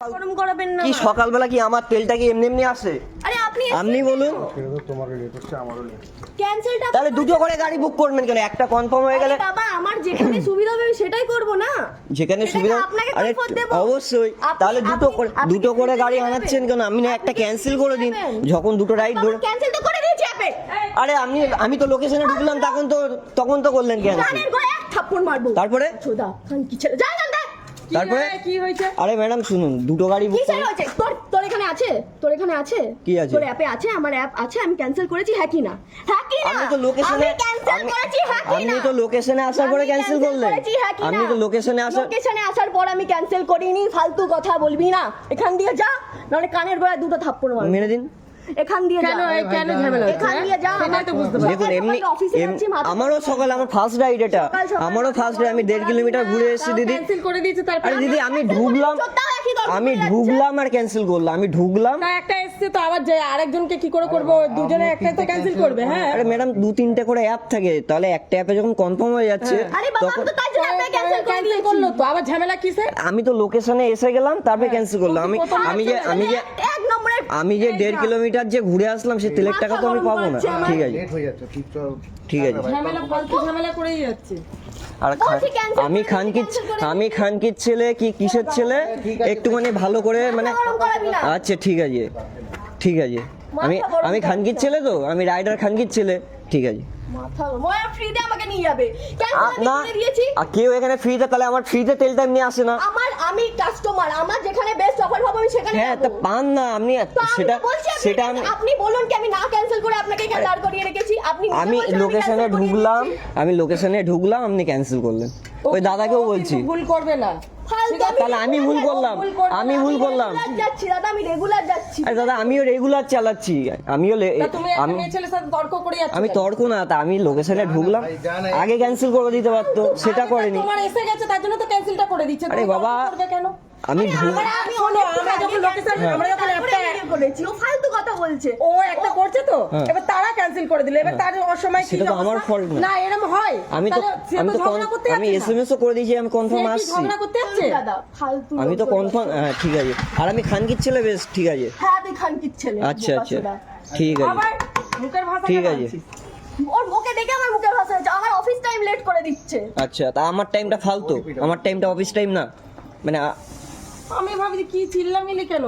গরম করাবেন না। কি সকালবেলা কি আমার তেলটা কি এমনি এমনি আসে? আরে আপনি বলুন। তোমার লেট হচ্ছে, আমারও লেট। ক্যান্সেলটা তাহলে দুটো করে গাড়ি বুক করবেন কেন? একটা কনফার্ম হয়ে গেলে বাবা আমার যেখানে সুবিধা হবে আমি সেটাই করব না। যেখানে সেটা সুবিধা। আপনাকে আরে comfort দেবো। অবশ্যই। তাহলে দুটো করে গাড়ি আনাচ্ছেন কেন? আপনি না একটা ক্যান্সেল করে দিন। যখন দুটো রাইড ধরে ক্যান্সেল তো করে দিয়েছি আপনি। আরে আমি তো লোকেশনে ঢুকলাম তখন তো করলেন ক্যান্সেল। কানের গোড়ায় এক থাপ্পড় মারবো। তারপরে চোদা খান কি ছেড়ে যা জানতে। তারপরে কি হয়েছে? আরে ম্যাডাম শুনুন, দুটো গাড়ি বুক কি করুন। হয়েছে? তোর এখানে আছে? তোর এখানে আছে? কি আছে? তোর অ্যাপে আছে? আমার অ্যাপ আছে, আমি ক্যান্সেল করেছি। হ্যাঁ কি না? হ্যাঁ কি না? আপনি তো লোকেশনে আমি ক্যান্সেল করেছি। হ্যাঁ কি না? আপনি তো লোকেশনে আসার পরে আমি ক্যান্সেল cancel করলেন। করেছি, হ্যাঁ কি না? আপনি তো লোকেশনে আসার পর আমি ক্যান্সেল করিনি। ফালতু কথা বলবি না। এখান দিয়ে যা, নাহলে কানের গোড়ায় দুটো থাপ্পড় মারবো। মেরে দিন। এখান দিয়ে যা। কেন ঝামেলা হচ্ছে? এখান দিয়ে যা। সেটাই তো বুঝতে পারছি। দেখুন এমনি আমারও সকালে আমার ফার্স্ট রাইড এটা। আমারও ফার্স্ট রাইড, আমি 1.5 কিলোমিটার ঘুরে এসেছি দিদি। ক্যান্সেল করে দিয়েছে তারপর আরে দিদি আমি ঢুকলাম আর ক্যান্সেল করলাম। আমি ঢুকলাম। তা একটা এসছে তো আবার যে আরেকজনকে কি করে করব? দুজনে একটা তো ক্যান্সেল করবে। হ্যাঁ আরে ম্যাডাম 2-3টে করে অ্যাপ থাকে, তাহলে একটা অ্যাপে যখন কনফার্ম হয়ে যাচ্ছে আরে বাবা আমি তো তাই জন্য আপনাকে ক্যান্সেল করে ক্যান্সেল দিয়েছি। করলো তো আবার ঝামেলা কিসে? আমি তো লোকেশনে এসে গেলাম তারপরে ক্যান্সেল করলাম। এক নম্বরের আমি যে 1.5 কিলোমিটার যে ঘুরে আসলাম সে তেলের টাকা তো আমি পাবো না। ঠিক আছে লেট হয়ে যাচ্ছে, চুপচাপ। ঠিক আছে। ঝামেলা ফালতু ঝামেলা করেই যাচ্ছে। আর বলছি cancel আমি করে খানকির ছেলে কি কিসের ছেলে একটুখানি ভালো করে মানে গরম করাবি না। আচ্ছা ঠিক আছে আমি খানকির ছেলে তো, আমি রাইডার খানকির ছেলে। ঠিক আছে মাথা মোয়া ফ্রিতে আমাকে নিয়ে যাবে। ক্যান্সেল না করে দিয়েছি। আর কেউ এখানে ফ্রিতে, তাহলে আমার ফ্রিতে তেলটা এমনি আসে না। আমি কাস্টমার, আমার যেখানে বেস্ট অফার পাবো আমি সেখানে হ্যাঁ তা যাবো। পান না আপনি তো আমি সেটা তো বলছি সেটা আপনি বলুন কি আমি না ক্যান্সেল করে আপনাকে এখানে দাঁড় করিয়ে রেখেছি? আপনি নিজে আমি বলছেন লোকেশনে cancel করিয়ে ঢুকলাম দিয়েছি। আপনি ক্যান্সেল করলেন। ওই দাদাকেও ও বলছি কিন্তু ভুল করবে না। ফালতু তাহলে আমি ভুল করলাম। আমি ভুল করলাম। রেগুলার যাচ্ছি দাদা, আমি রেগুলার যাচ্ছি। আরে দাদা আমিও রেগুলার চালাচ্ছি। তা তুমি একটা মেয়ে ছেলের সাথে তর্ক করে যাচ্ছ। আমি তর্ক না, তা আমি লোকেশনে ঢুকলাম, আগে ক্যান্সেল করে দিতে পারতো, সেটা করেনি। তোমার এসে গেছে তার জন্য তো ক্যান্সেলটা করে দিচ্ছে। আরে তুমি বাবা, তর্ক করবে কেন? আমি শোনো, আমরা যখন লোকেশন আমরা যখন একটা করেছি ও ফালতু কথা বলছে। ও একটা করছে তো এবার তারা ক্যান্সেল করে দিল। এবার তার অসময় কি সেটা তো আমার অবস্থা? fault না। না এরকম হয়। আমি তো তাহলে সে তো ঝগড়া করতে আমি যাচ্ছে না। এসএমএসও করে দিয়েছি, আমি সে কনফার্ম কি আসছি। ঝগড়া করতে যাচ্ছে? দাদা ফালতু আমি তো লোক কনফার্ম, হ্যাঁ ঠিক আছে। আর আমি খানকির ছেলে, বেশ ঠিক আছে। হ্যাঁ আপনি খানকির ছেলে। আচ্ছা বোকা আচ্ছা চোদা। ঠিক আছে আবার মুখের ভাষা ঠিক কেন আছে। আনছিস? ওর মুখে দেখে আমার মুখের ভাষা হচ্ছে। আমার অফিস টাইম লেট করে দিচ্ছে। আচ্ছা তা আমার টাইমটা ফালতু, আমার টাইমটা অফিস টাইম না মানে আমি ভাবছি কি চিল্লামিলি কেন?